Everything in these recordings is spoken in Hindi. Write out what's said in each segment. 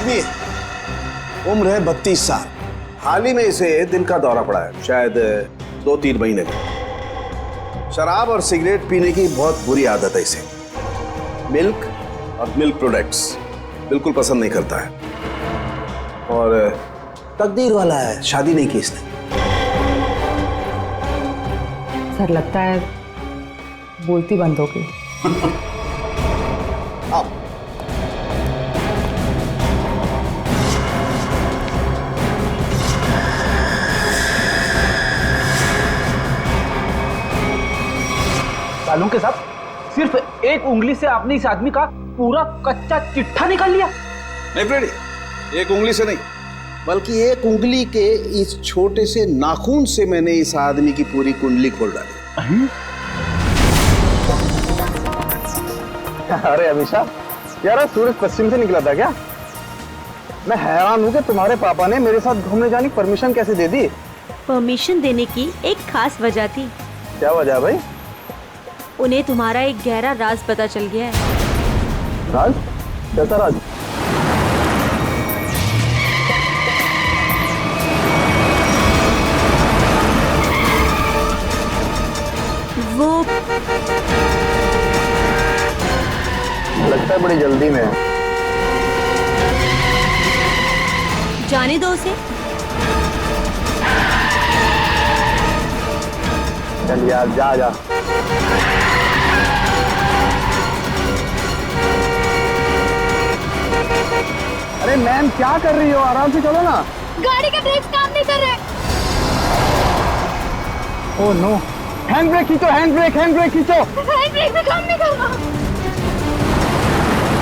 आदमी है, उम्र है 32 साल। हाल ही में इसे दिल का दौरा पड़ा है, शायद 2-3 महीने में। शराब और सिगरेट पीने की बहुत बुरी आदत है इसे। मिल्क और मिल्क प्रोडक्ट्स बिल्कुल पसंद नहीं करता है। और तकदीर वाला है, शादी नहीं की इसने। सर लगता है बोलती बंद हो गई। आओ। सालों के साथ सिर्फ एक उंगली से आपने इस आदमी का पूरा कच्चा चिट्ठा निकाल लिया। नहीं फ्रेडी, एक उंगली से नहीं, बल्कि एक उंगली के इस छोटे से नाखून से मैंने इस आदमी की पूरी कुंडली खोल डाली। अरे अभिषा, यार सूरज पश्चिम से निकला था क्या? मैं हैरान हूँ कि तुम्हारे पापा ने मेरे साथ घूमने जाने की परमिशन कैसे दे दी? परमिशन देने की एक खास वजह थी। क्या वजह है भाई? उन्हें तुम्हारा एक गहरा राज पता चल गया है। राज? कैसा राज? वो लगता है बड़ी जल्दी में है। जाने दो उसे। चल यार, जा जा। अरे मैम, क्या कर रही हो? आराम से चलो ना। गाड़ी के ब्रेक काम नहीं कर रहे। ओह नो, हैंड ब्रेक खींचो, हैंड ब्रेक खींचो। हैंड ब्रेक भी काम नहीं कर रहा।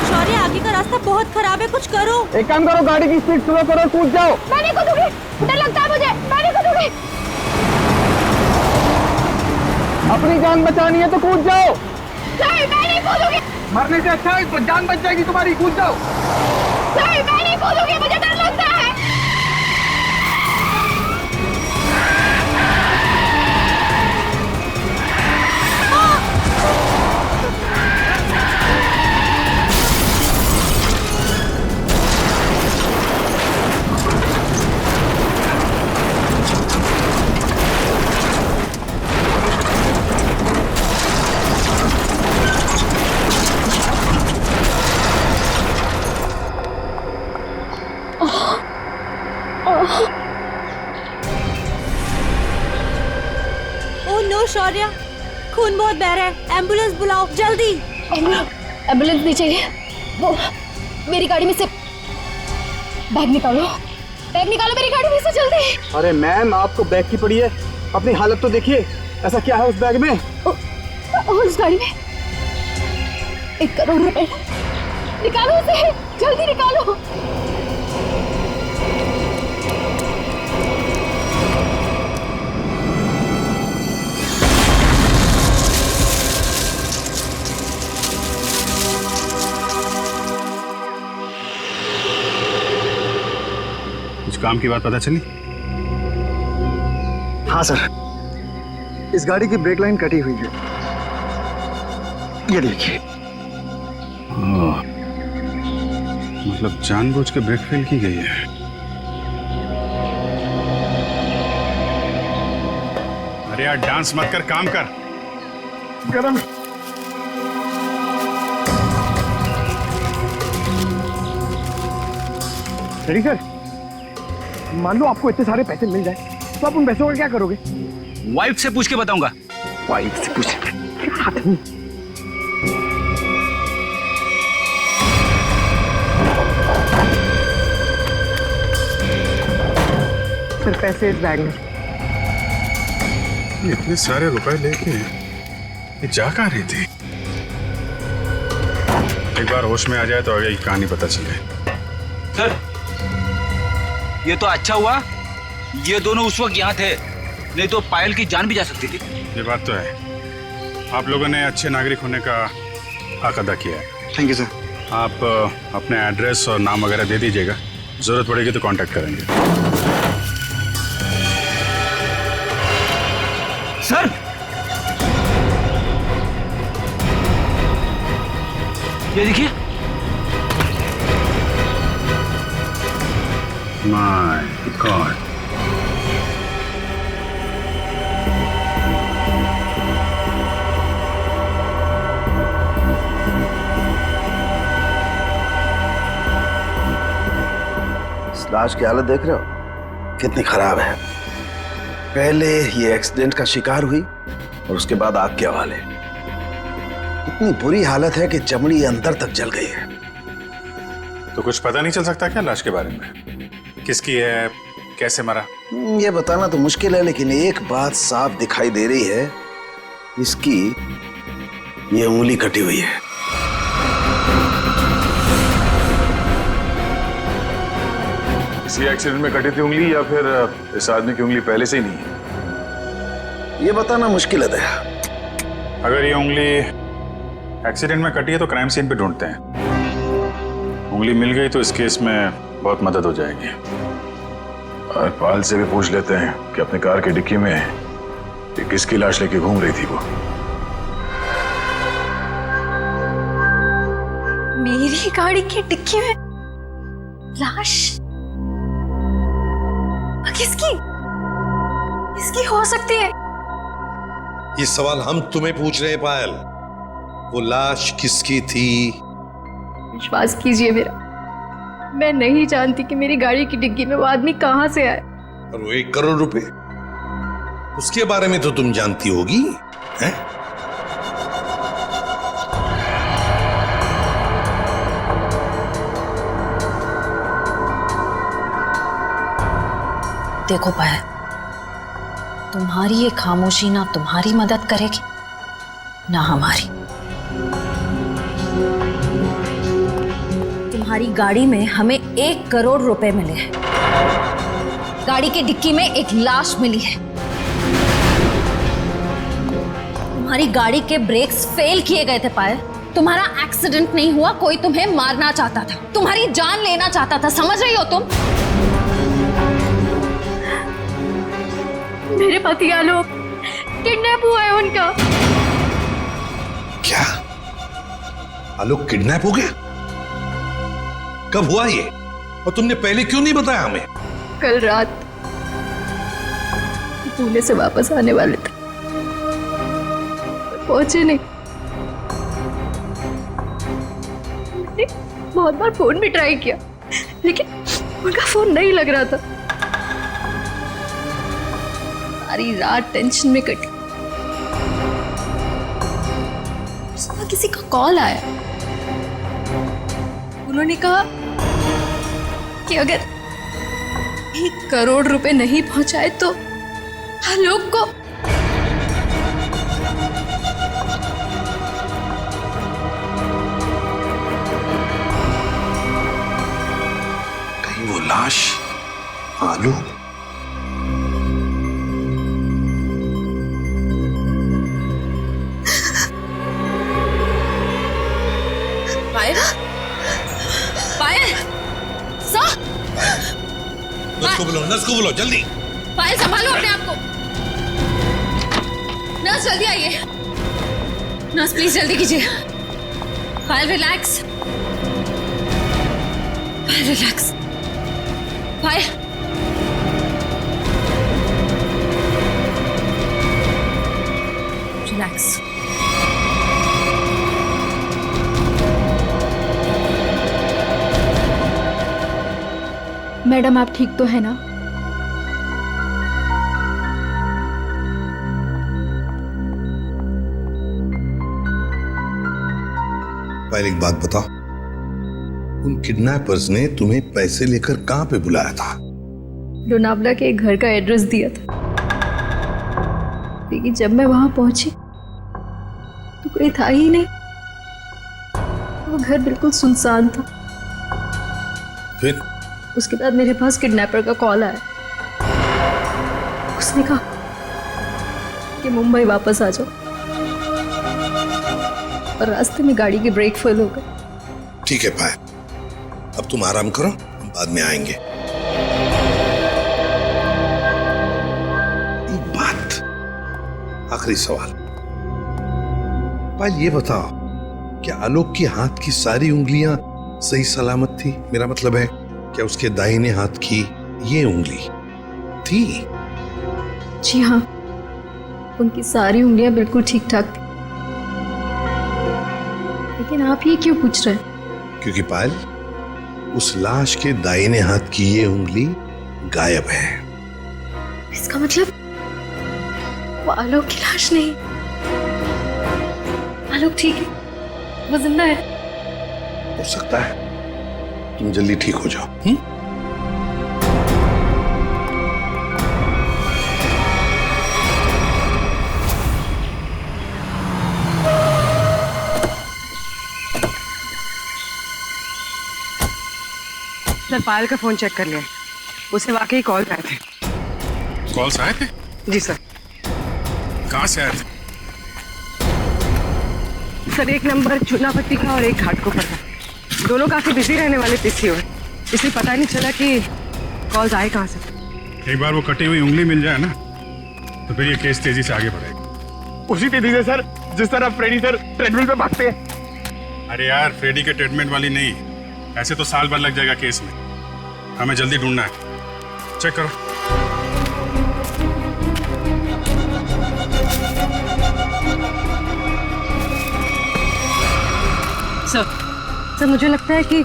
शौर्य, आगे का रास्ता बहुत खराब है, कुछ करो। एक काम करो, गाड़ी की स्पीड स्लो करो, कूद जाओ। मैं नहीं कूदूंगी, डर लगता है मुझे। मैं नहीं कूदूंगी। अपनी जान बचानी है तो कूद जाओ। सर, मैं नहीं कूदूंगी। मरने से अच्छा है, तो जान बच जाएगी तुम्हारी, कूद जाओ। सर, मैं नहीं कूदूंगी, मुझे डर लगता है। ओह नो शौर्य, खून बहुत बह रहा है, एम्बुलेंस बुलाओ जल्दी। एम्बुलेंस नहीं चाहिए। वो मेरी गाड़ी में से बैग निकालो, मेरी गाड़ी में से जल्दी। अरे मैम, आपको बैग की पड़ी है, अपनी हालत तो देखिए। ऐसा क्या है उस बैग में? उस गाड़ी में 1 करोड़ रुपए। निकालो उसे, जल्दी निकालो। कुछ काम की बात पता चली? हाँ सर, इस गाड़ी की ब्रेक लाइन कटी हुई है, ये देखिए। मतलब जानबूझ के ब्रेक फेल की गई है। अरे यार, डांस मत कर, काम कर। गरम। रेडी सर, मान लो आपको इतने सारे पैसे मिल जाए तो आप उन पैसों का क्या करोगे? वाइफ से पूछ के बताऊंगा। वाइफ से पूछ। सर, पैसे इस बैग में। इतने सारे रुपए लेके ये जा कहाँ रही थी? एक बार होश में आ जाए तो आगे की कहानी पता चले। सर, ये तो अच्छा हुआ ये दोनों उस वक्त यहाँ थे, नहीं तो पायल की जान भी जा सकती थी। ये बात तो है, आप लोगों ने अच्छे नागरिक होने का हक अदा किया है। Thank you sir. आप अपने एड्रेस और नाम वगैरह दे दीजिएगा, जरूरत पड़ेगी तो कांटेक्ट करेंगे। सर, ये देखिए, माय गॉड। इस लाश की हालत देख रहे हो कितनी खराब है। पहले ये एक्सीडेंट का शिकार हुई और उसके बाद आग के हवाले। इतनी बुरी हालत है कि चमड़ी अंदर तक जल गई है। तो कुछ पता नहीं चल सकता क्या लाश के बारे में? किसकी है, कैसे मरा? ये बताना तो मुश्किल है, लेकिन एक बात साफ दिखाई दे रही है, इसकी ये उंगली कटी हुई है। इसी एक्सीडेंट में कटी थी उंगली या फिर इस आदमी की उंगली पहले से ही नहीं है? ये बताना मुश्किल है दया। अगर ये उंगली एक्सीडेंट में कटी है तो क्राइम सीन पे ढूंढते हैं। उंगली मिल गई तो इस केस में बहुत मदद हो जाएगी। और पाल से भी पूछ लेते हैं कि अपने कार की डिक्की में ये किसकी लाश लेके घूम रही थी वो। मेरी गाड़ी की डिक्की में लाश? किसकी? किसकी हो सकती है? ये सवाल हम तुम्हें पूछ रहे हैं पायल। वो लाश किसकी थी? विश्वास कीजिए मेरा, मैं नहीं जानती कि मेरी गाड़ी की डिग्गी में वो आदमी कहां से आए। और वो 1 करोड़ रुपए, उसके बारे में तो तुम जानती होगी, हैं? देखो पायल, तुम्हारी ये खामोशी ना तुम्हारी मदद करेगी ना हमारी। तुम्हारी गाड़ी में हमें 1 करोड़ रुपए मिले हैं, गाड़ी की डिक्की में एक लाश मिली है। तुम्हारी गाड़ी के ब्रेक्स फेल किए गए थे पायल। तुम्हारा एक्सीडेंट नहीं हुआ, कोई तुम्हें मारना चाहता था, तुम्हारी जान लेना चाहता था, समझ रही हो तुम? मेरे पति आलोक किडनैप हुआ है उनका। क्या आलोक किडनैप हो गया? कब हुआ ये? और तुमने पहले क्यों नहीं बताया हमें? कल रात पुणे से वापस आने वाले थे, पहुंचे नहीं। मैंने बहुत बार फोन भी ट्राई किया, लेकिन उनका फोन नहीं लग रहा था। सारी रात टेंशन में कटी। सुबह किसी का कॉल आया, उन्होंने कहा कि अगर 1 करोड़ रुपए नहीं पहुंचाए तो आलोक को कहीं वो लाश आलोक? पायल, पायल, सर, नर्स को बोलो जल्दी। पायल संभालो अपने आप को। नर्स जल्दी आइए। नर्स प्लीज जल्दी कीजिए। पायल रिलैक्स, पायल रिलैक्स, पायल। रिलैक्स। मैडम आप ठीक तो है ना? पहले एक बात बताओ, उन किडनैपर्स ने तुम्हें पैसे लेकर कहां पे बुलाया था? लोनावला के एक घर का एड्रेस दिया था, लेकिन जब मैं वहां पहुंची तो कोई था ही नहीं। वो घर बिल्कुल सुनसान था। फिर उसके बाद मेरे पास किडनैपर का कॉल आया। उसने कहा कि मुंबई वापस आ जाओ, और रास्ते में गाड़ी के ब्रेक फेल हो गए। ठीक है पायल, अब तुम आराम करो, हम बाद में आएंगे। एक बात, आखिरी सवाल। पायल ये बताओ, क्या आलोक के हाथ की सारी उंगलियां सही सलामत थी? मेरा मतलब है, क्या उसके दाहिने हाथ की ये उंगली थी। जी हाँ, उनकी सारी उंगलियां बिल्कुल ठीक ठाक थी। लेकिन आप ये क्यों पूछ रहे हैं? क्योंकि पायल, उस लाश के दाहिने हाथ की ये उंगली गायब है। इसका मतलब वो आलोक की लाश नहीं। आलोक ठीक है, वो जिंदा है। हो सकता है तुम जल्दी ठीक हो जाओ। सर, पायल का फोन चेक कर लिया, उसे वाकई कॉल आए थे। कॉल्स आए थे? जी सर। कहाँ से आए थे? सर, एक नंबर चूनापट्टी का और एक घाटकोपर का। दोनों काफी बिजी रहने वाले पीसीओ है, इसलिए पता नहीं चला कि कॉल्स आए कहाँ से। एक बार वो कटी हुई उंगली मिल जाए ना, तो फिर ये केस तेजी से आगे बढ़ेगा। उसी तेजी से सर जिस तरह फ्रेडी सर ट्रेडमिल पे भागते हैं। अरे यार, फ्रेडी के ट्रीटमेंट वाली नहीं, ऐसे तो साल भर लग जाएगा केस में। हमें जल्दी ढूंढना है। चेक करो। सर, मुझे लगता है कि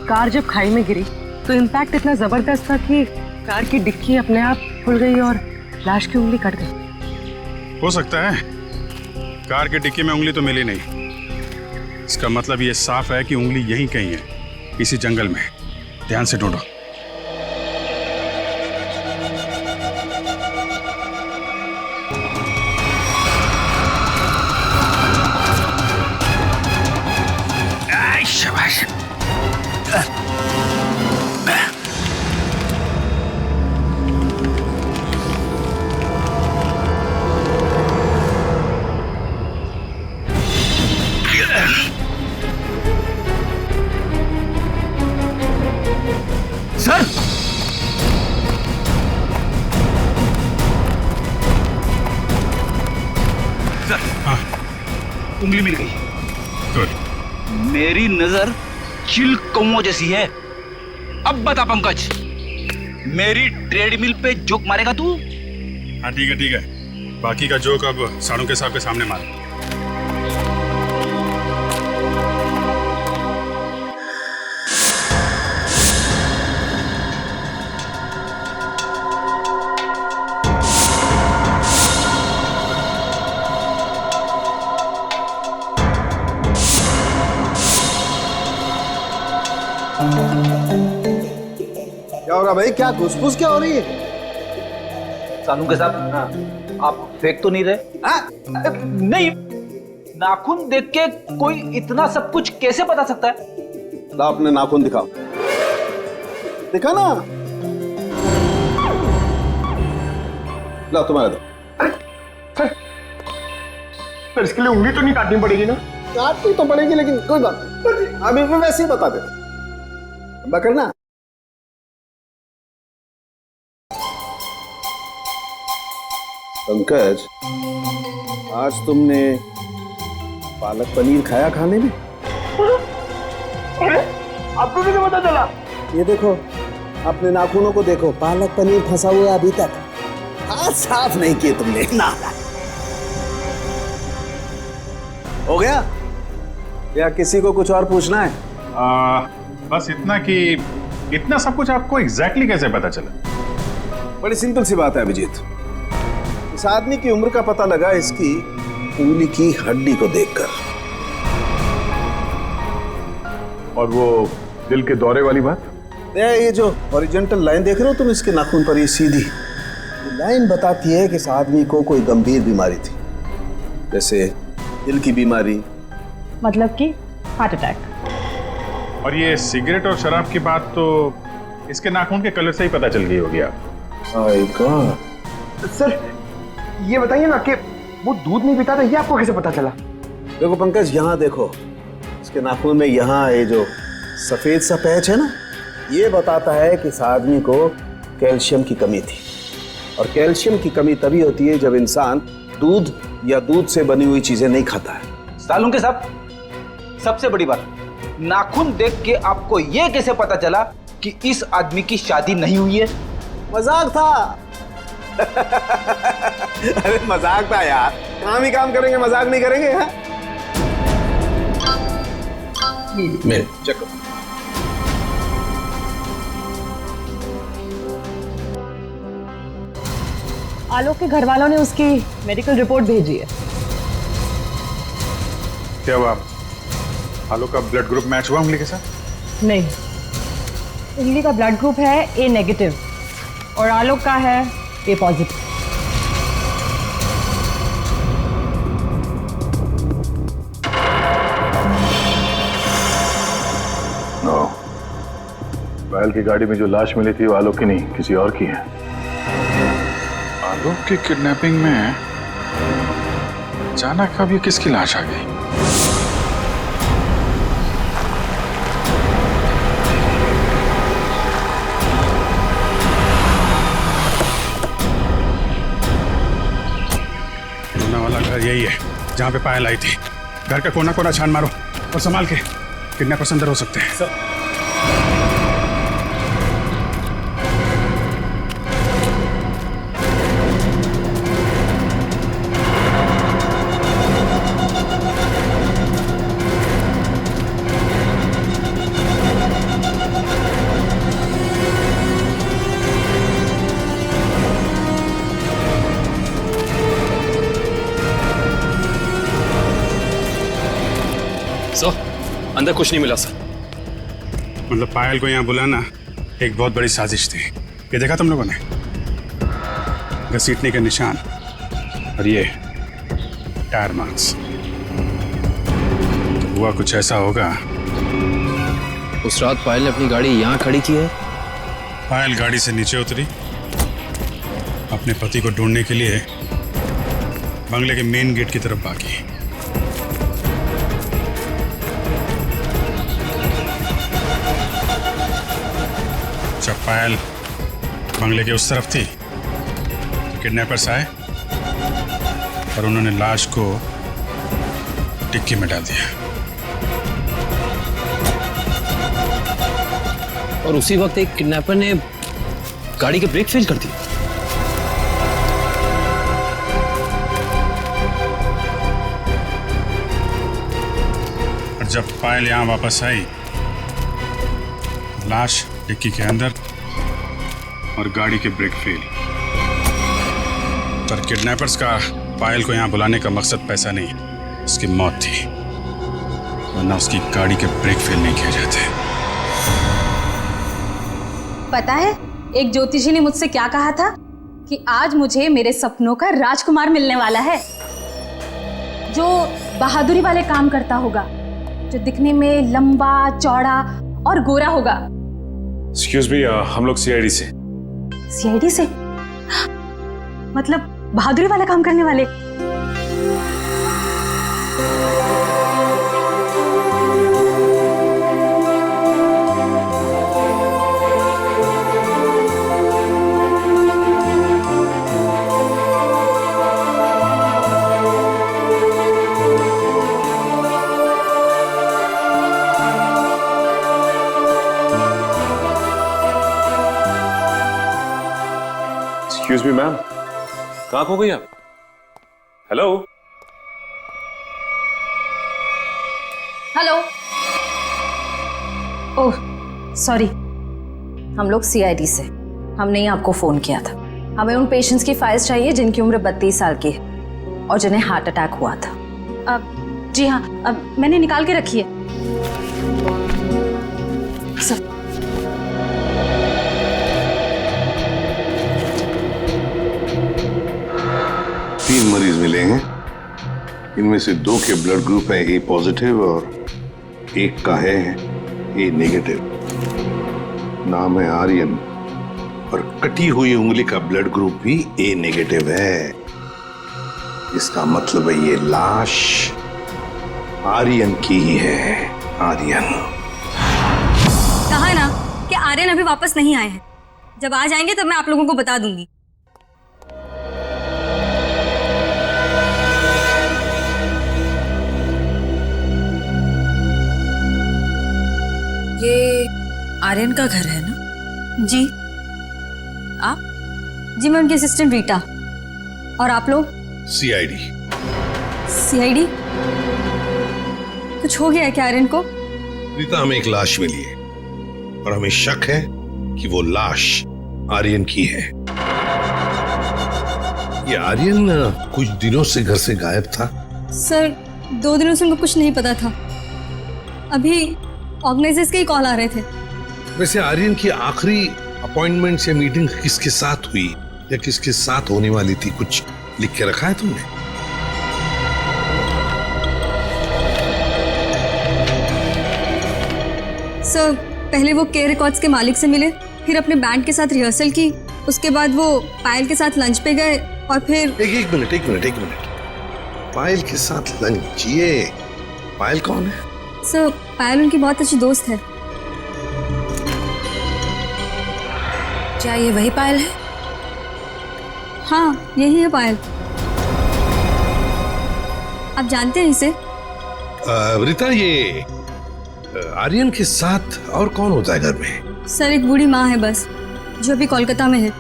कार जब खाई में गिरी तो इम्पैक्ट इतना जबरदस्त था कि कार की डिक्की अपने आप खुल गई और लाश की उंगली कट गई। हो सकता है। कार के डिक्की में उंगली तो मिली नहीं, इसका मतलब ये साफ है कि उंगली यहीं कहीं है, इसी जंगल में। ध्यान से ढूंढो। शाबाश। सर, हाँ, उंगली मिल गई। गुड। मेरी नजर चिल कौओं जैसी है। अब बता पंकज, मेरी ट्रेडमिल पे जोक मारेगा तू? हाँ ठीक है ठीक है, बाकी का जोक अब साड़ू के साहब के सामने मार। क्या हो रहा भाई? क्या घुसपुस क्या हो रही है? सानू के साथ आप फेंक तो नहीं रहे? नहीं, नाखून देख के कोई इतना सब कुछ कैसे बता सकता है? ला अपने नाखून दिखाओ। दिखा ना। ला तुम्हारा दो। सर इसके लिए उंगली तो नहीं काटनी पड़ेगी ना? काटनी तो पड़ेगी, लेकिन कोई बात नहीं, अभी मैं वैसे ही बता दे। करना पंकज, आज तुमने पालक पनीर खाया खाने में? अरे आपको कैसे पता चला? ये देखो, अपने नाखूनों को देखो, पालक पनीर फंसा हुआ है अभी तक। हाथ साफ नहीं किए तुमने ना। हो गया या किसी को कुछ और पूछना है? बस इतना कि इतना सब कुछ आपको एग्जैक्टली कैसे पता चला? बड़ी सिंपल सी बात है अभिजीत। इस आदमी की उम्र का पता लगा इसकी उंगली की हड्डी को देखकर। और वो दिल के दौरे वाली बात? ये जो हॉरिजॉन्टल लाइन देख रहे हो तुम इसके नाखून पर, ये सीधी लाइन बताती है कि इस आदमी को कोई गंभीर बीमारी थी, जैसे दिल की बीमारी, मतलब कि हार्ट अटैक। और ये सिगरेट और शराब की बात तो इसके नाखून के कलर से ही पता चल गई होगी आप। My God. सर ये बताइए ना कि वो दूध नहीं पीता था, ये आपको कैसे पता चला? देखो पंकज, यहाँ देखो, इसके नाखून में यहाँ ये जो सफेद सा पैच है ना, ये बताता है कि इस आदमी को कैल्शियम की कमी थी। और कैल्शियम की कमी तभी होती है जब इंसान दूध या दूध से बनी हुई चीजें नहीं खाता है। सालू के साथ सबसे बड़ी बात, नाखून देख के आपको यह कैसे पता चला कि इस आदमी की शादी नहीं हुई है? मजाक था। अरे मजाक था यार, काम ही काम करेंगे, मजाक नहीं करेंगे। हाँ मैं चेक करो। आलोक के घर वालों ने उसकी मेडिकल रिपोर्ट भेजी है। क्या हुआ? आलोक का ब्लड ग्रुप मैच हुआ उंगली के साथ? नहीं, उंगली का ब्लड ग्रुप है ए नेगेटिव और आलोक का है ए पॉजिटिव। नो, पायल की गाड़ी में जो लाश मिली थी वो आलोक की नहीं, किसी और की है। आलोक की किडनैपिंग में अचानक अब ये किसकी लाश आ गई? वाला घर यही है जहां पे पायल आई थी। घर का कोना कोना छान मारो और संभाल के, किडनैपर्स अंदर हो सकते हैं। अंदर कुछ नहीं मिला सर। मतलब पायल को यहाँ बुलाना एक बहुत बड़ी साजिश थी। ये देखा तुम लोगों ने? घसीटने के निशान और ये टायर मार्क्स। तो हुआ कुछ ऐसा होगा। उस रात पायल ने अपनी गाड़ी यहाँ खड़ी की है। पायल गाड़ी से नीचे उतरी, अपने पति को ढूंढने के लिए बंगले के मेन गेट की तरफ भागी। जब पायल बंगले के उस तरफ थी तो किडनैपर्स आए और उन्होंने लाश को टिक्की में डाल दिया। और उसी वक्त एक किडनैपर ने गाड़ी के ब्रेक फेल कर दिए। और जब पायल यहां वापस आई, लाश डिक्की के अंदर और गाड़ी के ब्रेक फेल। पर किडनैपर्स का पायल को यहां बुलाने का मकसद पैसा नहीं, उसकी मौत थी, वरना उसकी गाड़ी के ब्रेक फेल नहीं किए जाते। पता है एक ज्योतिषी ने मुझसे क्या कहा था कि आज मुझे मेरे सपनों का राजकुमार मिलने वाला है, जो बहादुरी वाले काम करता होगा, जो दिखने में लंबा चौड़ा और गोरा होगा। एक्सक्यूज मी, हम लोग सीआईडी से। सीआईडी से? मतलब बहादुरी वाला काम करने वाले? एक्सक्यूज मी मैम, कहाँ खो गई आप? Hello hello. ओह सॉरी, हम लोग सीआईडी से, हमने ही आपको फोन किया था। हमें उन पेशेंट्स की फाइल्स चाहिए जिनकी उम्र 32 साल की है और जिन्हें हार्ट अटैक हुआ था। जी हाँ, अब मैंने निकाल के रखी है सर। 3 मरीज मिलेंगे, इनमें से 2 के ब्लड ग्रुप है ए पॉजिटिव और एक का है ए नेगेटिव। नाम है आर्यन और कटी हुई उंगली का ब्लड ग्रुप भी ए नेगेटिव है। इसका मतलब है ये लाश आर्यन की ही है। आर्यन कहा ना कि आर्यन अभी वापस नहीं आए हैं। जब आ जाएंगे तब मैं आप लोगों को बता दूंगी। ये आर्यन का घर है ना? जी। आप? जी मैं उनकी असिस्टेंट रीटा। और आप लोग? सीआईडी। सीआईडी? कुछ हो गया है क्या आर्यन को? रीता, हमें एक लाश मिली है और हमें शक है कि वो लाश आर्यन की है। ये आर्यन कुछ दिनों से घर से गायब था। सर 2 दिनों से उनको कुछ नहीं पता था। अभी ऑर्गेनाइजर्स के ही कॉल आ रहे थे। वैसे आर्यन की आखिरी अपॉइंटमेंट से मीटिंग किसके साथ हुई या किसके साथ होने वाली थी, कुछ लिख के रखा है तुमने? सर पहले वो के रिकॉर्ड्स के मालिक से मिले, फिर अपने बैंड के साथ रिहर्सल की, उसके बाद वो पायल के साथ लंच पे गए और फिर एक मिनट। पायल के साथ लंच? ये पायल कौन है? सर पायल उनकी बहुत अच्छी दोस्त है। क्या ये वही पायल है? हाँ यही है पायल। आप जानते हैं इसे? रीता, ये आर्यन के साथ और कौन होता है घर में? सर एक बूढ़ी माँ है बस, जो अभी कोलकाता में है।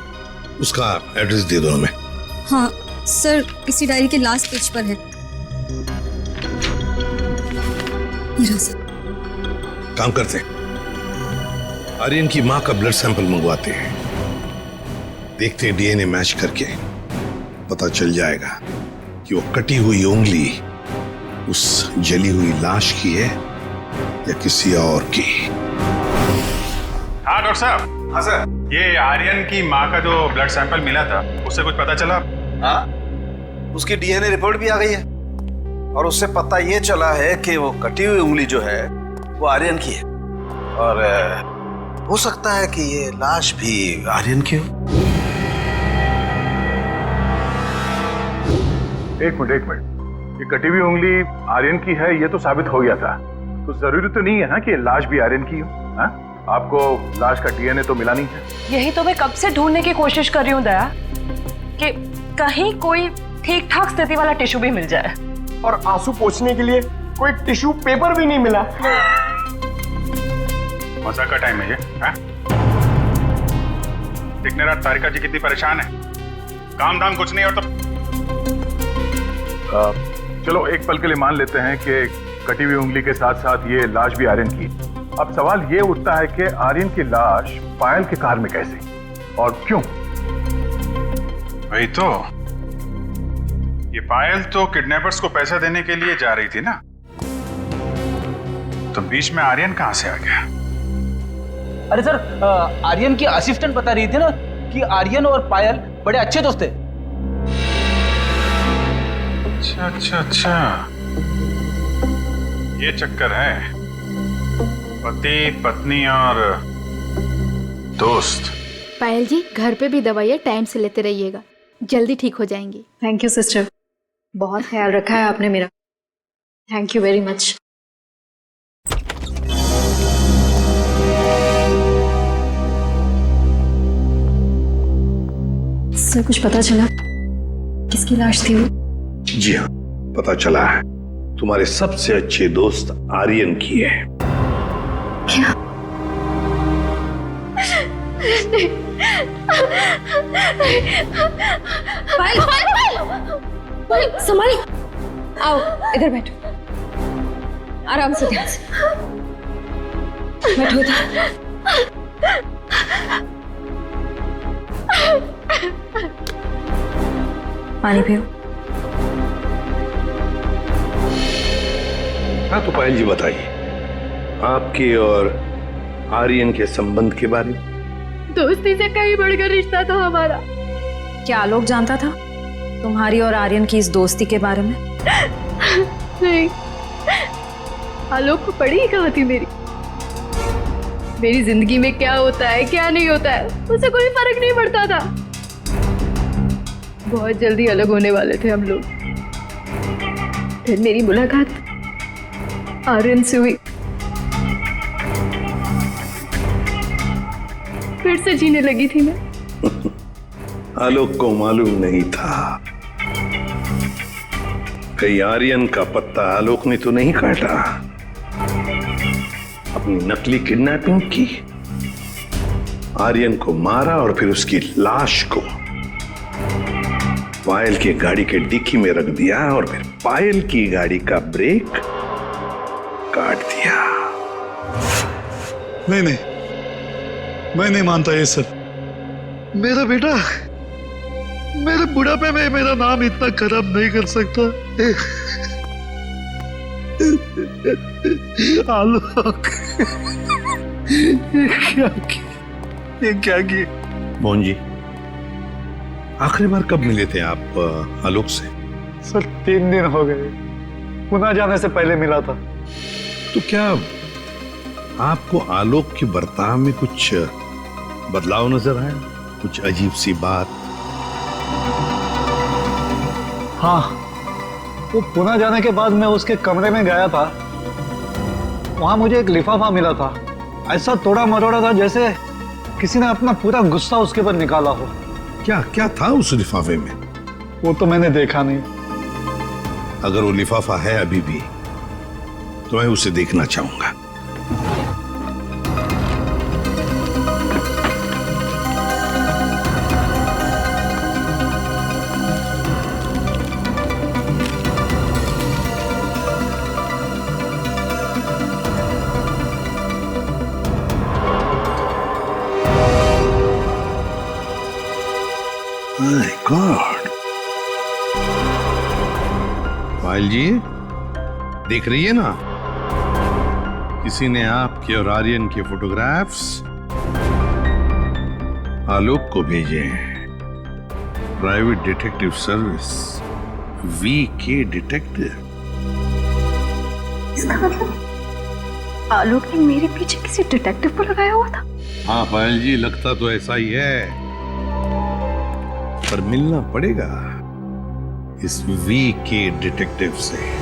उसका एड्रेस दे दो हमें। हाँ सर, इसी डायरी के लास्ट पेज पर है। ये रहा सर। काम करते हैं, आर्यन की माँ का ब्लड सैंपल मंगवाते हैं, देखते हैं डीएनए मैच करके पता चल जाएगा कि वो कटी हुई उंगली उस जली हुई लाश की है या किसी और की। हाँ डॉक्टर साहब। हाँ सर। ये आर्यन की माँ का जो ब्लड सैंपल मिला था, उससे कुछ पता चला? हाँ, उसकी डीएनए रिपोर्ट भी आ गई है और उससे पता ये चला है कि वो कटी हुई उंगली जो है वो आर्यन की है और हो सकता है कि ये लाश भी आर्यन की हो। एक मिनट, ये कटी हुई उंगली आर्यन की है ये तो साबित हो गया था, तो जरूरी तो नहीं है ना कि लाश भी आर्यन की हो। हाँ? आपको लाश का डीएनए तो मिला नहीं है। यही तो मैं कब से ढूंढने की कोशिश कर रही हूँ दया, कि कहीं कोई ठीक ठाक स्थिति वाला टिश्यू भी मिल जाए। और आंसू पोंछने के लिए कोई टिश्यू पेपर भी नहीं मिला। मजा का टाइम है ये। हाँ? देखने रात तारिका जी कितनी परेशान है, काम धाम कुछ नहीं और तो चलो एक पल के लिए मान लेते हैं कि कटी हुई उंगली के साथ साथ ये लाश भी आर्यन की। अब सवाल ये उठता है कि आर्यन की लाश पायल के कार में कैसे और क्यों? वही तो, ये पायल तो किडनैपर्स को पैसा देने के लिए जा रही थी ना, तो बीच में आर्यन कहां से आ गया? अरे सर, आर्यन की असिस्टेंट बता रही थी ना कि आर्यन और पायल बड़े अच्छे दोस्त हैं। अच्छा, ये चक्कर है, पति पत्नी और दोस्त। पायल जी, घर पे भी दवाइयाँ टाइम से लेते रहिएगा, जल्दी ठीक हो जाएंगी। थैंक यू सिस्टर, बहुत ख्याल रखा है आपने मेरा। Thank you very much. Sir कुछ पता चला किसकी लाश थी वो? जी हाँ, पता चला है, तुम्हारे सबसे अच्छे दोस्त आर्यन की है। क्या? पायल, संभालो। आओ इधर बैठो, आराम से, ध्यान से बैठो इधर। पानी पियो। हाँ तो पायल जी बताइए, आपके और आर्यन के संबंध के बारे में। दोस्ती से कहीं बढ़कर रिश्ता था हमारा। क्या आलोक जानता था तुम्हारी और आर्यन की इस दोस्ती के बारे में? नहीं, आलोक को पड़ी ही कहाँ थी मेरी जिंदगी में क्या होता है क्या नहीं होता है उसे कोई फर्क नहीं पड़ता था। बहुत जल्दी अलग होने वाले थे हम लोग, फिर मेरी मुलाकात आर्यन से हुई, फिर से जीने लगी थी मैं। आलोक को मालूम नहीं था कहीं आर्यन का पत्ता आलोक ने तो नहीं काटा, अपनी नकली किडनैपिंग की। आर्यन को मारा और फिर उसकी लाश को पायल की गाड़ी के डिक्की में रख दिया और फिर पायल की गाड़ी का ब्रेक काट दिया। नहीं नहीं, मैं नहीं मानता ये सर। मेरा बेटा मेरे बुढ़ापे में मेरा नाम इतना खराब नहीं कर सकता। आलोक, ये क्या किए? मोहन जी, आखिरी बार कब मिले थे आप आलोक से? सर 3 दिन हो गए, पुणे जाने से पहले मिला था। तो क्या आपको आलोक के बर्ताव में कुछ बदलाव नजर आया? कुछ अजीब सी बात? हाँ, वो पुणे जाने के बाद मैं उसके कमरे में गया था। वहां मुझे एक लिफाफा मिला था, ऐसा तोड़ा मरोड़ा था जैसे किसी ने अपना पूरा गुस्सा उसके ऊपर निकाला हो। क्या क्या था उस लिफाफे में? वो तो मैंने देखा नहीं। अगर वो लिफाफा है अभी भी तो मैं उसे देखना चाहूंगा। My God! पायल जी, देख रही है ना, किसी ने आपके और आर्यन के फोटोग्राफ्स आलोक को भेजे हैं। Private detective service, VK detective. इसका मतलब आलोक ने मेरे पीछे किसी डिटेक्टिव को लगाया हुआ था। हाँ पायल जी, लगता तो ऐसा ही है, पर मिलना पड़ेगा इस VK डिटेक्टिव से।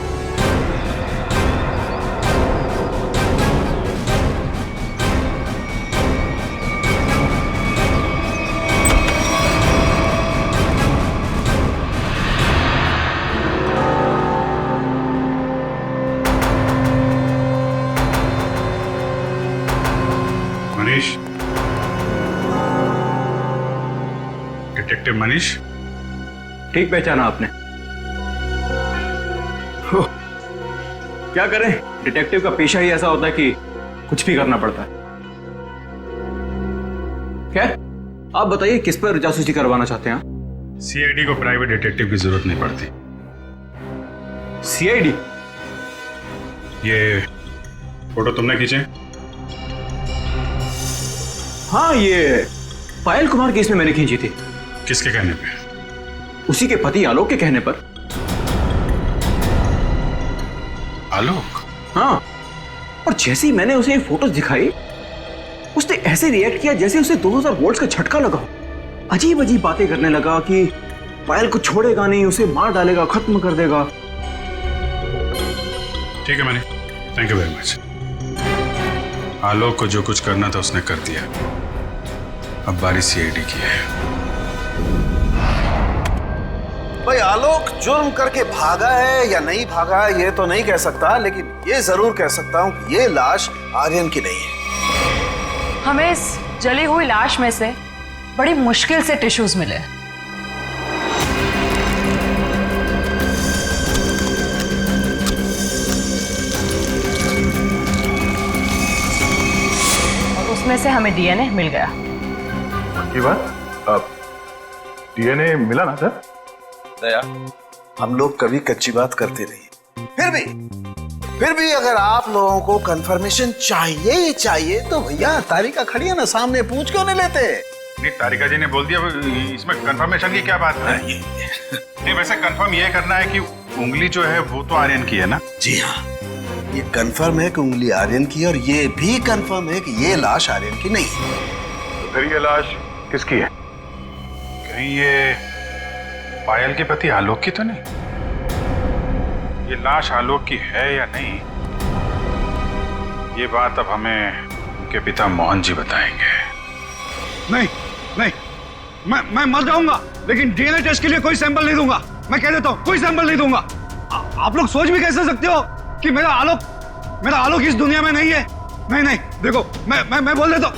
मनीष, डिटेक्टिव मनीष। ठीक पहचाना आपने। क्या करें, डिटेक्टिव का पेशा ही ऐसा होता है कि कुछ भी करना पड़ता है। खैर, आप बताइए किस पर जासूसी करवाना चाहते हैं? CID को प्राइवेट डिटेक्टिव की जरूरत नहीं पड़ती। CID? ये फोटो तुमने खींचे? हाँ, ये पायल कुमार केस में मैंने खींची थी। किसके कहने पे? उसी के पति आलोक के कहने पर। आलोक? हाँ, और जैसे ही मैंने उसे ये फोटोज दिखाई, उसने ऐसे रिएक्ट किया जैसे उसे 2000 वोल्ट्स का झटका लगा हो। अजीब अजीब बातें करने लगा कि पायल को छोड़ेगा नहीं, उसे मार डालेगा, खत्म कर देगा। ठीक है Manish, thank you very much. Alok को जो कुछ करना था उसने कर दिया, अब बारी CID की है। भाई आलोक जुर्म करके भागा है या नहीं भागा है ये तो नहीं कह सकता, लेकिन ये जरूर कह सकता हूं कि ये लाश आर्यन की नहीं है। हमें इस जली हुई लाश में से बड़ी मुश्किल से टिश्यूज मिले। और उसमें से हमें DNA मिल गया। की बात? अब DNA मिला ना सर? दया, हम लोग कभी कच्ची बात करते नहीं। फिर भी अगर आप लोगों को कंफर्मेशन चाहिए ही चाहिए तो भैया तारिका खड़ी है ना सामने, पूछ क्यों नहीं लेते? नहीं, तारिका जी ने बोल दिया, इसमें कंफर्मेशन की क्या बात है? नहीं, वैसे कंफर्म ये करना है कि उंगली जो है वो तो आर्यन की है ना? जी हाँ, ये कंफर्म है कि उंगली आर्यन की है और ये भी कंफर्म है कि ये लाश आर्यन की नहीं है। तो फिर ये लाश किसकी है? कहीं ये पायल के पति आलोक की तो नहीं? ये लाश आलोक की है या नहीं, ये बात अब हमें उनके पिता मोहन जी बताएंगे। नहीं नहीं, मैं मर जाऊंगा लेकिन DNA टेस्ट के लिए कोई सैंपल नहीं दूंगा। मैं कह देता हूं, कोई सैंपल नहीं दूंगा। आप लोग सोच भी कैसे सकते हो कि मेरा आलोक इस दुनिया में नहीं है? नहीं नहीं, देखो मैं बोल देता हूं।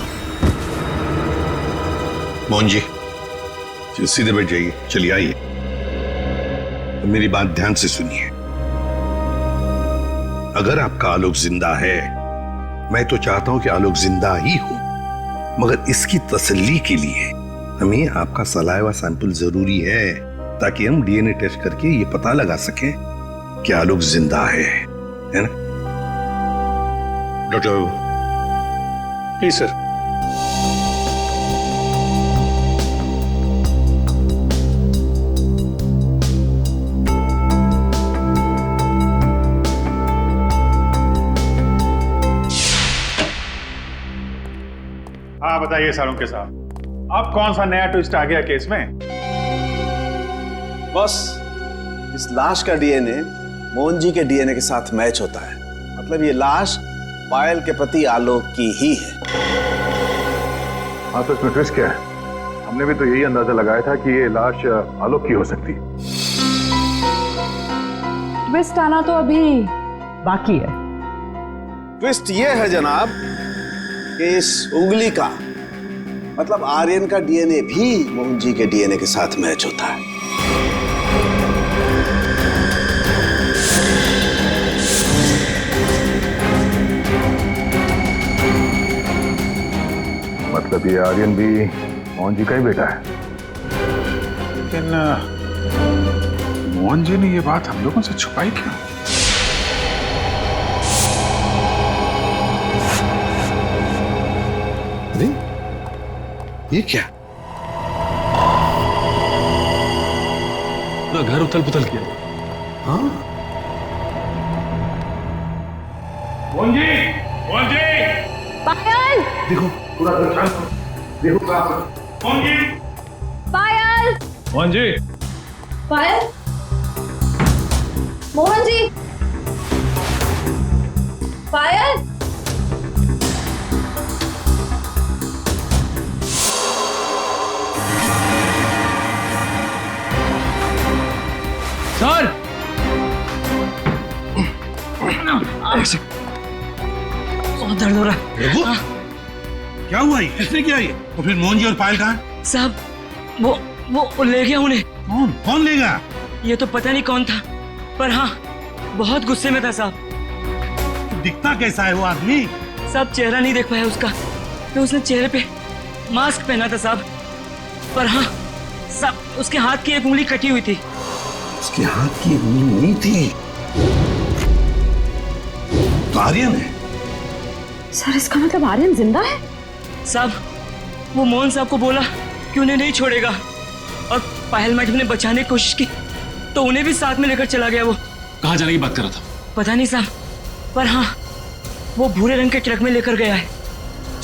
मोहन जी सीधे बैठ जाइए, चलिए आइए। तो मेरी बात ध्यान से सुनिए। अगर आपका आलोक जिंदा है, मैं तो चाहता हूं कि आलोक जिंदा ही हो, मगर इसकी तसल्ली के लिए हमें आपका सलाइवा सैंपल जरूरी है, ताकि हम डीएनए टेस्ट करके ये पता लगा सकें कि आलोक जिंदा है ना? डॉक्टर। Please sir. हाँ बताइए सालुंके साहब, अब कौन सा नया ट्विस्ट आ गया केस में? बस इस लाश का डीएनए मोहन जी के डीएनए के साथ मैच होता है। मतलब ये लाश पायल के पति आलोक की ही है। हाँ तो इसमें ट्विस्ट क्या है? हमने भी तो यही अंदाजा लगाया था कि ये लाश आलोक की हो सकती है। ट्विस्ट आना तो अभी बाकी है। ट्विस्ट ये है जनाब कि इस उंगली का मतलब आर्यन का डीएनए भी मोहन जी के डीएनए के साथ मैच होता है। मतलब ये आर्यन भी मोहन जी का ही बेटा है। लेकिन मोहन जी ने ये बात हम लोगों से छुपाई क्यों? ये क्या? पूरा घर उथल पुथल किया। हाँ? मोहन जी, मोहन जी, पायल, देखो पूरा घर शांत हो। देखो क्या मोहन जी, पायल, मोहन जी, पायल, मोहन जी, पायल। सर बहुत दर्द हो रहा है। क्या हुआ? इसने किया ये? तो फिर मोहन जी और पायल कहाँ? साहब वो ले गया उन्हें। कौन ले गया? ये तो पता नहीं कौन था, पर हाँ बहुत गुस्से में था साहब। दिखता कैसा है वो आदमी? साहब चेहरा नहीं देख पाया उसका, तो उसने चेहरे पे मास्क पहना था साहब। पर हाँ साहब उसके हाथ की एक उंगली कटी हुई थी। उसके हाथ की उंगली नहीं थी तो आर्यन है। सर इसका मतलब आर्यन जिंदा है? साहब वो मोहन साहब को बोला कि उन्हें नहीं छोड़ेगा, और पायल मैडम ने बचाने की कोशिश की तो उन्हें भी साथ में लेकर चला गया। वो कहाँ जाने की बात कर रहा था? पता नहीं साहब, पर हाँ वो भूरे रंग के ट्रक में लेकर गया है।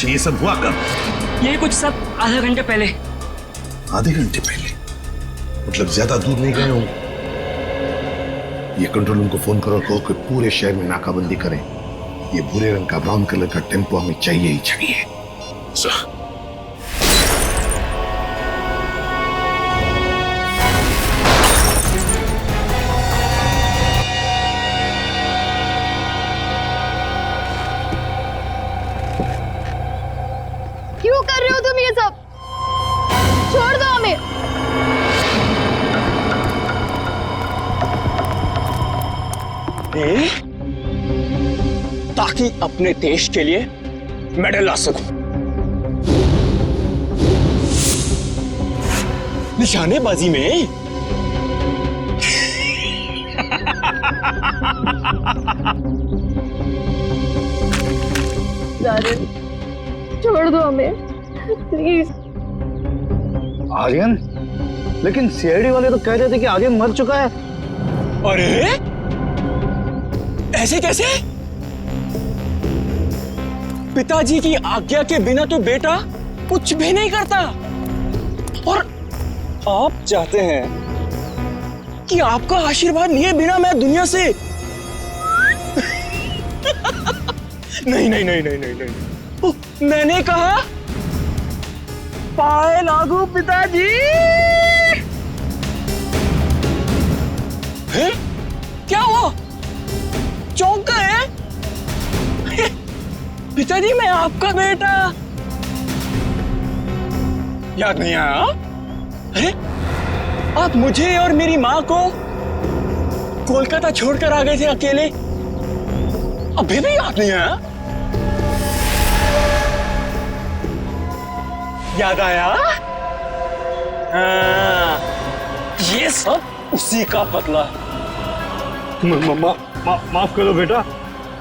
ये सब हुआ कब? ये कुछ सब आधा घंटे पहले। आधे घंटे पहले? मतलब ज्यादा दूर नहीं गए होंगे। ये कंट्रोल रूम को फोन करो, कहो कि पूरे शहर में नाकाबंदी करें। ये भूरे रंग का ब्राउन कलर का टेम्पो हमें चाहिए ही चाहिए। क्यों कर रहे हो तुम ये सब? छोड़ दो हमें। ताकि अपने देश के लिए मेडल ला सकूं। निशानेबाजी में छोड़ दो हमें प्लीज। आर्यन? लेकिन सीआईडी वाले तो कह रहे थे कि आर्यन मर चुका है। अरे ऐसे कैसे? पिताजी की आज्ञा के बिना तो बेटा कुछ भी नहीं करता, और आप चाहते हैं कि आपका आशीर्वाद लिए बिना मैं दुनिया से नहीं नहीं नहीं नहीं नहीं नहीं। मैंने कहा पाए लागू पिताजी। हैं? क्या हुआ? चौंक गए? पिताजी मैं आपका बेटा। याद नहीं आया? अरे आप मुझे और मेरी माँ को कोलकाता छोड़कर आ गए थे अकेले, अभी भी याद नहीं आया? याद आया? हाँ, ये सब उसी का बदला है। माफ करो बेटा,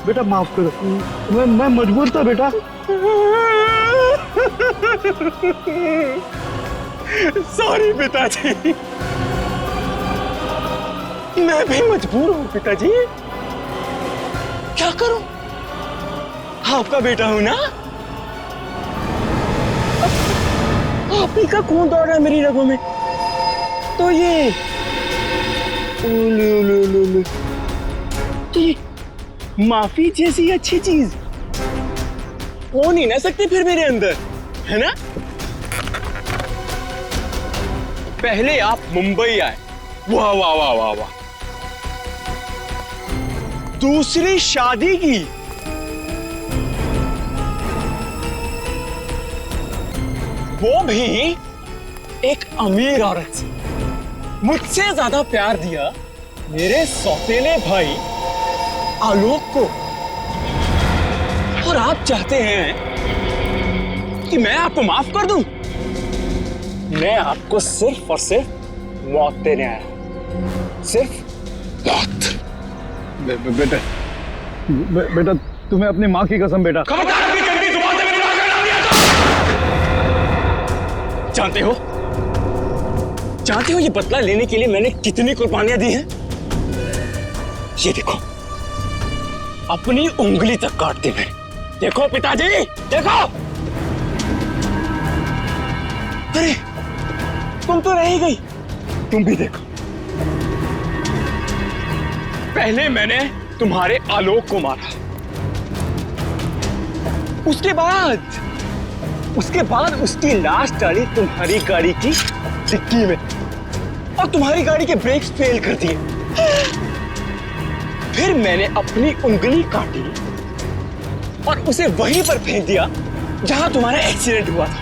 बेटा माफ करो, मैं मजबूर था बेटा। सॉरी पिताजी, मैं भी मजबूर हूँ पिताजी, क्या करूं? आपका बेटा हूं ना, आप ही का खून दौड़ रहा है मेरी रगों में, तो ये तो ये माफी जैसी अच्छी चीज हो नहीं ना सकती फिर मेरे अंदर, है ना? पहले आप मुंबई आए, वाह वाह वाह वाह वाह, दूसरी शादी की, वो भी एक अमीर औरत से। मुझसे ज्यादा प्यार दिया मेरे सौतेले भाई आलोक को, और आप चाहते हैं कि मैं आपको माफ कर दूं? मैं आपको सिर्फ और सिर्फ मौत देने आया हूं, सिर्फ मौत। बेटा बेटा, तुम्हें अपनी माँ की कसम बेटा। खबरदार अपनी गंदी जुबान से मेरी मां का नाम लिया तो। जानते हो ये बदला लेने के लिए मैंने कितनी कुर्बानियां दी हैं? ये देखो, अपनी उंगली तक काट दी मैंने। देखो पिताजी, देखो। अरे तुम तो रह ही गई, तुम भी देखो। पहले मैंने तुम्हारे आलोक को मारा, उसके बाद उसकी लाश डाली तुम्हारी गाड़ी की डिक्की में, और तुम्हारी गाड़ी के ब्रेक्स फेल कर दिए। फिर मैंने अपनी उंगली काटी और उसे वहीं पर फेंक दिया जहां तुम्हारा एक्सीडेंट हुआ था,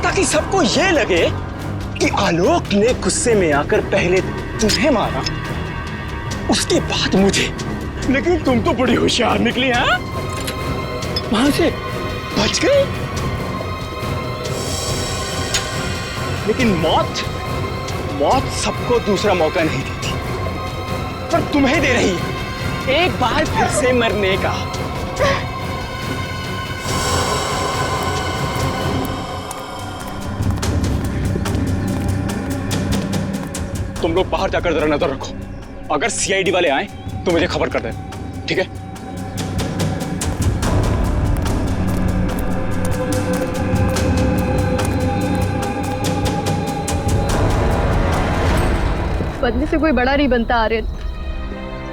ताकि सबको यह लगे कि आलोक ने गुस्से में आकर पहले तुम्हें मारा, उसके बाद मुझे। लेकिन तुम तो बड़ी होशियार निकली हैं, वहां से बच गई। लेकिन मौत सबको दूसरा मौका नहीं देती, पर तुम्हें दे रही है एक बार फिर से मरने का। तुम लोग बाहर जाकर जरा नजर रखो, अगर सीआईडी वाले आए तो मुझे खबर कर देना, ठीक है? बदले से कोई बड़ा नहीं बनता आर्यन,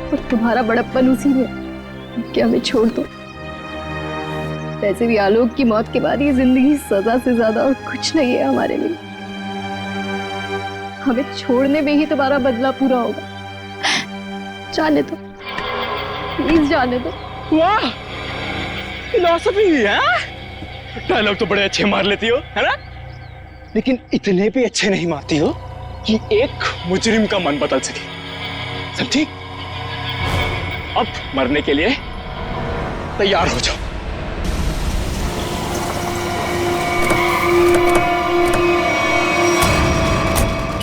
और तुम्हारा बड़प्पन उसी में कि हमें छोड़ दो। वैसे भी आलोक की मौत के बाद ये जिंदगी सजा से ज्यादा और कुछ नहीं है हमारे लिए। हमें छोड़ने में ही तुम्हारा बदला पूरा होगा। जाने दो, प्लीज जाने दो। वाह, फिलॉसफी है। डायलॉग तो बड़े अच्छे मार लेती हो, है ना? लेकिन इतने भी अच्छे नहीं मारती हो कि एक मुजरिम का मन बदल सके, समझी? अब मरने के लिए तैयार हो जाओ।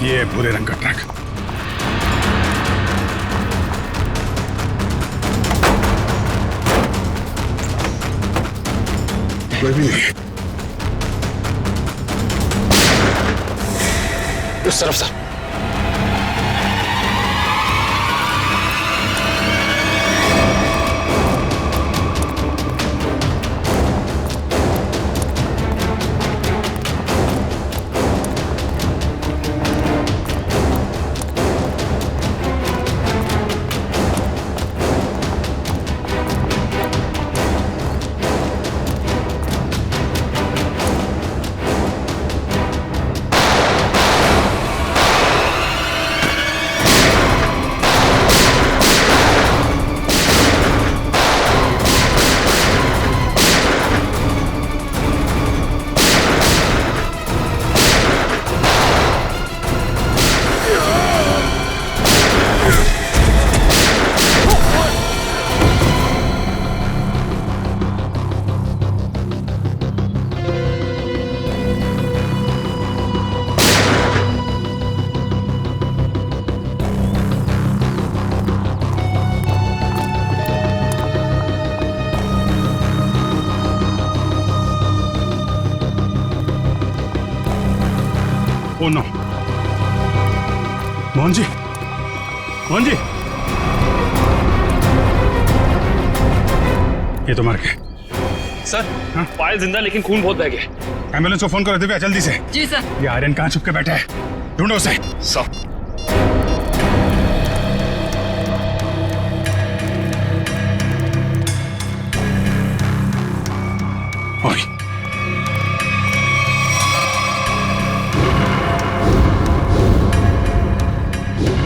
ये भूरे रंग का ट्रक कोई भी नहीं। उस तरफ sir. Oh no, Mohan ji, Mohan ji, ये तो मर गए। सर, पायल जिंदा लेकिन खून बहुत बह गया। एम्बुलेंस को फोन करो दिव्या, जल्दी से। जी सर। ये आर्यन कहाँ छुप के बैठा है, ढूंढो उसे। सर। ओए,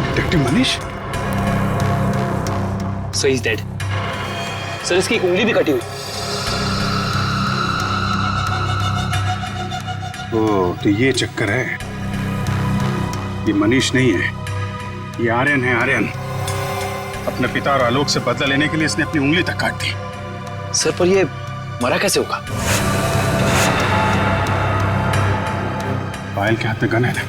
detective Manish. So is dead. Sir, इसकी एक उंगली भी कटी हुई। ओ, तो ये चक्कर है। ये मनीष नहीं है, ये आर्यन है। आर्यन अपने पिता और आलोक से बदला लेने के लिए इसने अपनी उंगली तक काट दी। सर, पर ये मरा कैसे होगा? पायल के हाथ में गन है ना।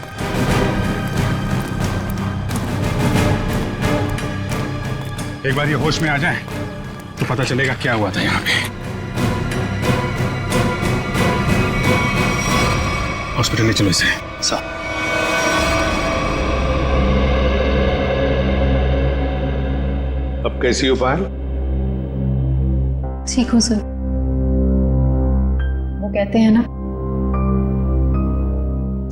एक बार ये होश में आ जाए तो पता चलेगा क्या हुआ था यहाँ पे। हॉस्पिटल ले चलो इसे। सर। अब कैसी हो पायल? ठीक हूँ सर। वो कहते हैं ना,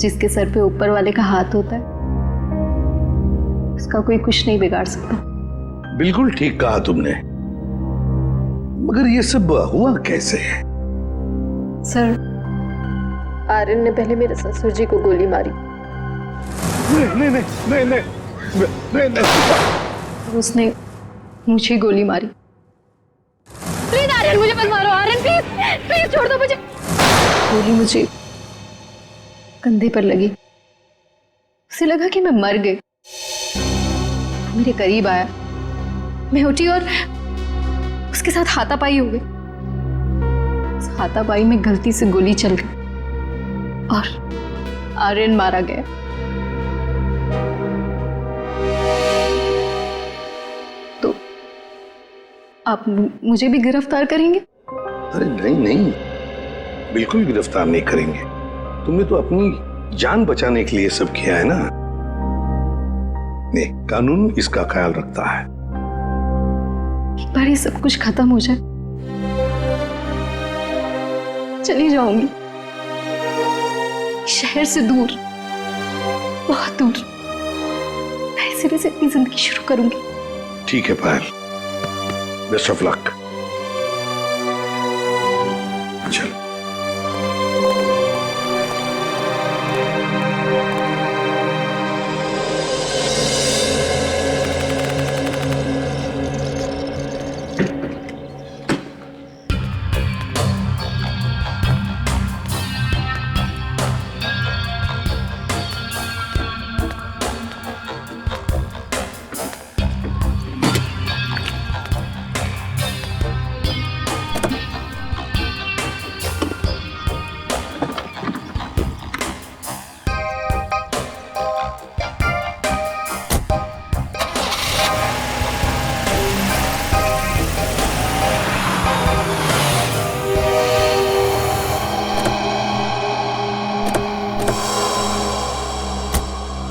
जिसके सर पे ऊपर वाले का हाथ होता है उसका कोई कुछ नहीं बिगाड़ सकता। बिल्कुल ठीक कहा तुमने, मगर ये सब हुआ कैसे? सर, आर्यन ने पहले मेरे ससुर जी को गोली मारी। नहीं नहीं नहीं नहीं नहीं नहीं नहीं। उसने मुझे गोली मारी। प्लीज आर्यन, मुझे मत मारो। आर्यन प्लीज प्लीज छोड़ दो मुझे। गोली मुझे कंधे पर लगी। उसे लगा कि मैं मर गई। मेरे करीब आया, मैं उठी और उसके साथ हाथापाई हो गई। उस हाथापाई में गलती से गोली चल गई और आर्यन मारा गया। तो आप मुझे भी गिरफ्तार करेंगे? अरे नहीं नहीं, बिल्कुल गिरफ्तार नहीं करेंगे। तुमने तो अपनी जान बचाने के लिए सब किया है ना। नहीं, कानून इसका ख्याल रखता है। एक बार ये सब कुछ खत्म हो जाए, चली जाऊंगी शहर से दूर, बहुत दूर। मैं सिरे से अपनी जिंदगी शुरू करूंगी। ठीक है पायल, बेस्ट ऑफ लक। चल।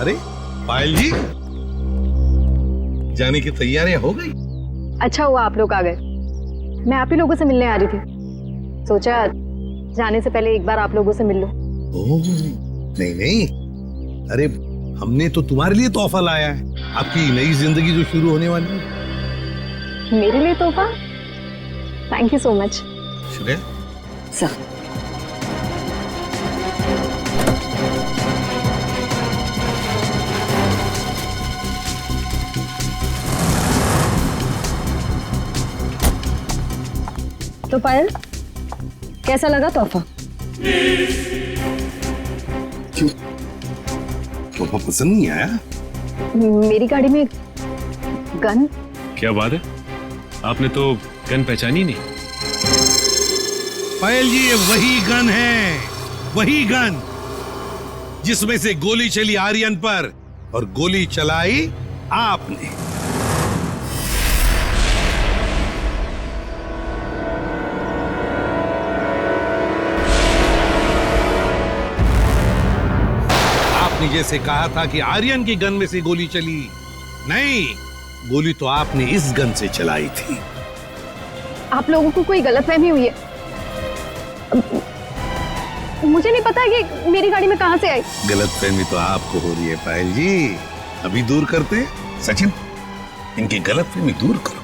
अरे पायल जी, जाने की तैयारियां हो गई? अच्छा हुआ आप लोग आ गए। मैं आप ही लोगों से मिलने आ रही थी। सोचा जाने से पहले एक बार आप लोगों से मिल लो। ओह, नहीं नहीं, अरे हमने तो तुम्हारे लिए तोहफा लाया है, आपकी नई जिंदगी जो शुरू होने वाली है। मेरे लिए तोहफा? Thank you so much. Shreya sir, तो पायल, कैसा लगा तोहफा? क्यों, तोहफा पसंद नहीं आया? मेरी गाड़ी में गन। क्या बात है, आपने तो गन पहचानी नहीं? पायल जी, ये वही गन है, वही गन जिसमें से गोली चली आर्यन पर और गोली चलाई आपने। वजह से कहा था कि आर्यन की गन में से गोली चली। नहीं, गोली तो आपने इस गन से चलाई थी। आप लोगों को कोई गलतफहमी हुई है। मुझे नहीं पता कि मेरी गाड़ी में कहां से आई। गलतफहमी तो आपको हो रही है पायल जी। अभी दूर करते हैं। सचिन, इनकी गलतफहमी दूर करो।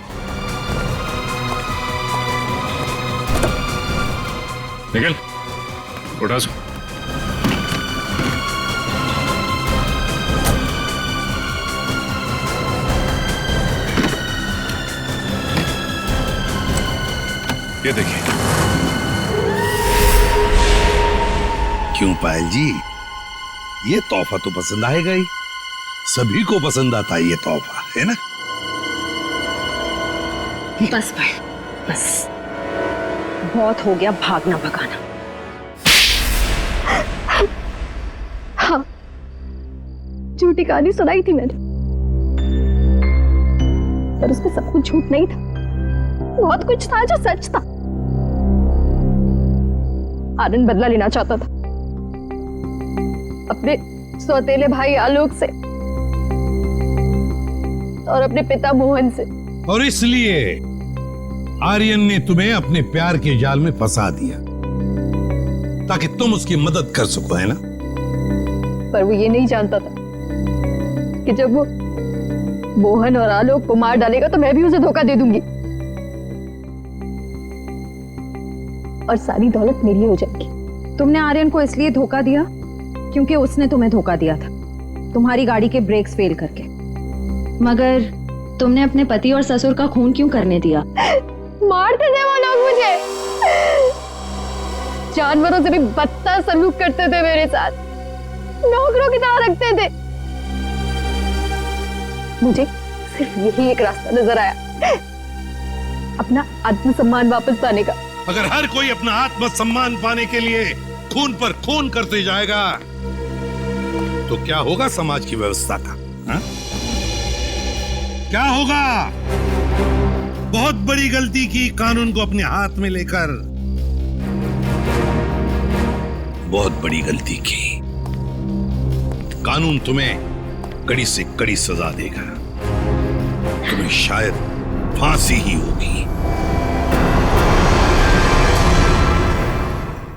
निकल, उठा सो। ये देखिए। क्यों पायल जी, ये तोहफा तो पसंद आएगा ही। सभी को पसंद आता है ये तोहफा, है ना? बस भाई, बस बहुत हो गया भागना भगाना। हाँ, झूठी कहानी सुनाई थी मैंने, पर उसमें सब कुछ झूठ नहीं था। बहुत कुछ था जो सच था। आनंद बदला लेना चाहता था अपने सौतेले भाई आलोक से और अपने पिता मोहन से, और इसलिए आर्यन ने तुम्हें अपने प्यार के जाल में फंसा दिया ताकि तुम उसकी मदद कर सको, है ना? पर वो ये नहीं जानता था कि जब वो मोहन और आलोक को मार डालेगा तो मैं भी उसे धोखा दे दूंगी और सारी दौलत मेरी हो जाएगी। तुमने आर्यन को इसलिए धोखा दिया क्योंकि उसने तुम्हें धोखा दिया था, तुम्हारी गाड़ी के ब्रेक्स फेल करके। मगर तुमने अपने पति और ससुर का खून क्यों करने दिया? मारते थे वो लोग मुझे, जानवरों से भी बदतर सलूक करते थे मेरे साथ, नौकरों की तरह रखते थे। मुझे सिर्फ यही एक रास्ता नजर आया, अपना आत्मसम्मान वापस पाने का। अगर हर कोई अपना आत्मसम्मान पाने के लिए खून पर खून करते जाएगा तो क्या होगा समाज की व्यवस्था का? हा? क्या होगा? बहुत बड़ी गलती की कानून को अपने हाथ में लेकर, बहुत बड़ी गलती की। कानून तुम्हें कड़ी से कड़ी सजा देगा, तुम्हें शायद फांसी ही होगी।